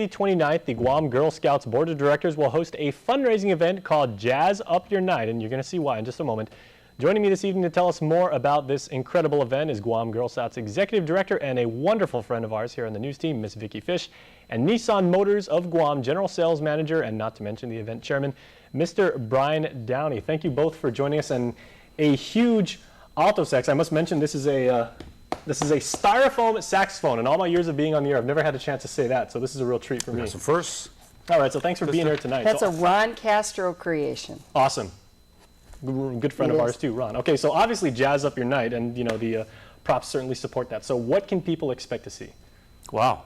29th, the Guam Girl Scouts Board of Directors will host a fundraising event called Jazz Up Your Night, and you're going to see why in just a moment. Joining me this evening to tell us more about this incredible event is Guam Girl Scouts Executive Director and a wonderful friend of ours here on the news team, Miss Vickie Fish, and Nissan Motors of Guam General Sales Manager, and not to mention the event chairman, Mr. Brian Downey. Thank you both for joining us, and a huge alto sax. I must mention this is a styrofoam saxophone. In all my years of being on the air, I've never had a chance to say that, so this is a real treat for me. Some firsts. All right, so thanks for being here tonight. That's a Ron Castro creation. Awesome. Good friend of ours too, Ron. Okay, so obviously Jazz Up Your Night, and you know the props certainly support that. So what can people expect to see? Wow.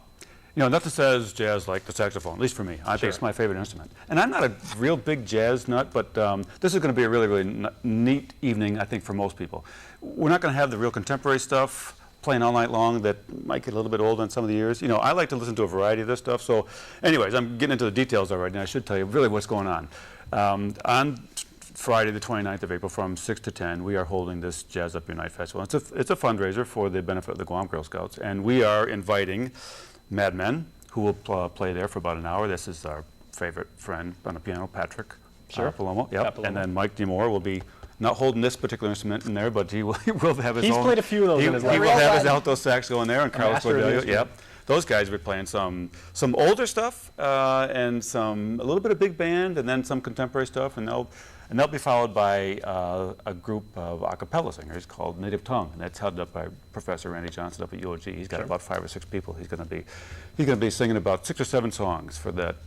You know, nothing says jazz like the saxophone, at least for me. I think it's my favorite instrument. And I'm not a real big jazz nut, but this is going to be a really, really neat evening, I think, for most people. We're not going to have the real contemporary stuff playing all night long that might get a little bit old in some of the years. You know, I like to listen to a variety of this stuff. So anyways, I'm getting into the details already, and I should tell you really what's going on. On Friday, the 29th of April, from 6 to 10, we are holding this Jazz Up Your Night Festival. It's a fundraiser for the benefit of the Guam Girl Scouts, and we are inviting Mad Men, who will play there for about an hour. This is our favorite friend on the piano, Patrick Palomo. Yep. And then Mike DeMore will be not holding this particular instrument in there, but he will have his own. He's played a few of those in his life. He will have his alto sax going there, and Carlos Cordelio. Yep. Those guys will be playing some older stuff and a little bit of big band, and then some contemporary stuff, and they'll be followed by a group of a cappella singers called Native Tongue, and that's headed up by Professor Randy Johnson up at UOG. He's got about 5 or 6 people. He's going to be singing about 6 or 7 songs for that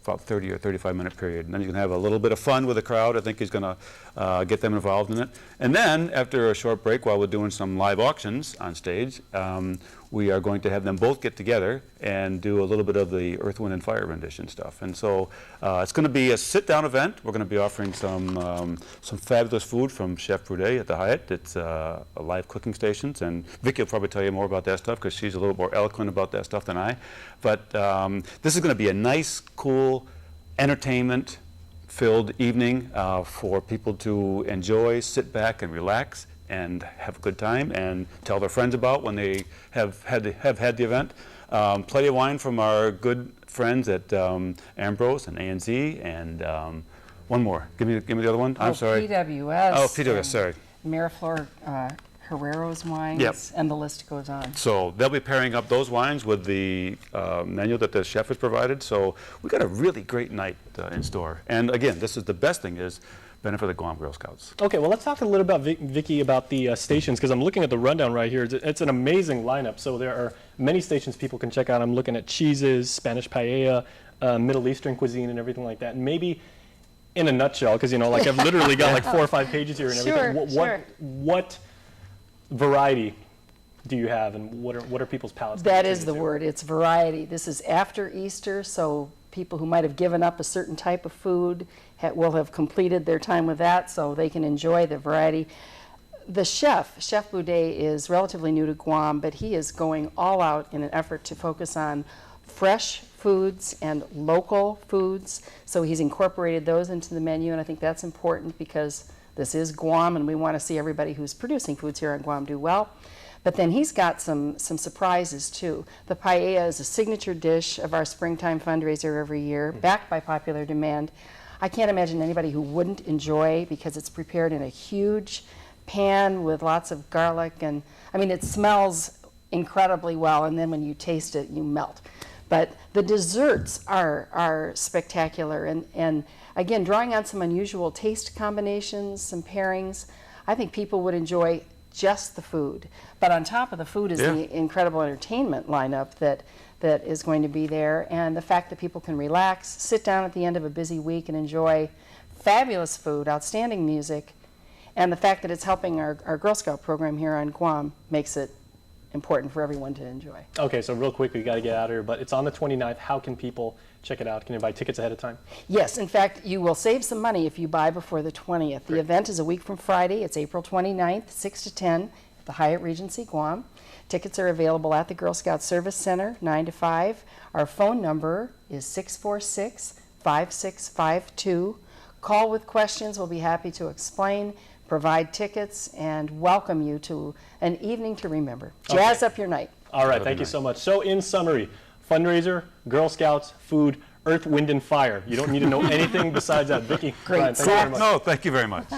about 30 or 35-minute period. And then you can have a little bit of fun with the crowd. I think he's going to get them involved in it. And then after a short break, while we're doing some live auctions on stage, we are going to have them both get together and do a little bit of the Earth, Wind, and Fire rendition stuff. And so it's going to be a sit-down event. We're going to be offering some fabulous food from Chef Boudet at the Hyatt. It's a live cooking stations, and Vickie will probably tell you more about that stuff because she's a little more eloquent about that stuff than I. But this is going to be a nice, cool, entertainment-filled evening for people to enjoy, sit back, and relax, and have a good time, and tell their friends about when they have had the event. Plenty of wine from our good friends at Ambrose and A&Z, and one more. Give me the other one. I'm sorry. PWS. Oh, PWS. Sorry. Miraflor Herrero's wines, and the list goes on. So they'll be pairing up those wines with the menu that the chef has provided. So we got a really great night in store. And again, this is the best thing is benefit of the Guam Girl Scouts. Okay, well, let's talk a little about Vickie about the stations, because I'm looking at the rundown right here. It's an amazing lineup. So there are many stations people can check out. I'm looking at cheeses, Spanish paella, Middle Eastern cuisine, and everything like that. And maybe in a nutshell, because you know, like I've literally got like 4 or 5 pages here and everything. What variety do you have, and what are people's palates? That is the word. It's variety. This is after Easter, so people who might have given up a certain type of food will have completed their time with that, so they can enjoy the variety. The Chef Boudet, is relatively new to Guam, but he is going all out in an effort to focus on fresh foods and local foods. So he's incorporated those into the menu, and I think that's important because this is Guam, and we want to see everybody who's producing foods here on Guam do well. But then he's got some surprises too. The paella is a signature dish of our springtime fundraiser every year, backed by popular demand. I can't imagine anybody who wouldn't enjoy, because it's prepared in a huge pan with lots of garlic, and I mean, it smells incredibly well, and then when you taste it, you melt. But the desserts are spectacular, and again, drawing on some unusual taste combinations, some pairings. I think people would enjoy just the food. But on top of the food is the incredible entertainment lineup that is going to be there, and the fact that people can relax, sit down at the end of a busy week and enjoy fabulous food, outstanding music, and the fact that it's helping our Girl Scout program here on Guam makes it important for everyone to enjoy. Okay, so real quick, we got to get out of here, but it's on the 29th. How can people check it out? Can you buy tickets ahead of time? Yes, in fact, you will save some money if you buy before the 20th. The event is a week from Friday. It's April 29th, 6 to 10, at the Hyatt Regency, Guam. Tickets are available at the Girl Scout Service Center, 9 to 5. Our phone number is 646-5652. Call with questions. We'll be happy to explain, provide tickets, and welcome you to an evening to remember. Jazz up your night. All right, thank you so much. So in summary, fundraiser, Girl Scouts, food, Earth, Wind, and Fire. You don't need to know anything besides that. Vickie, Great. Brian, thank you very much. No, thank you very much.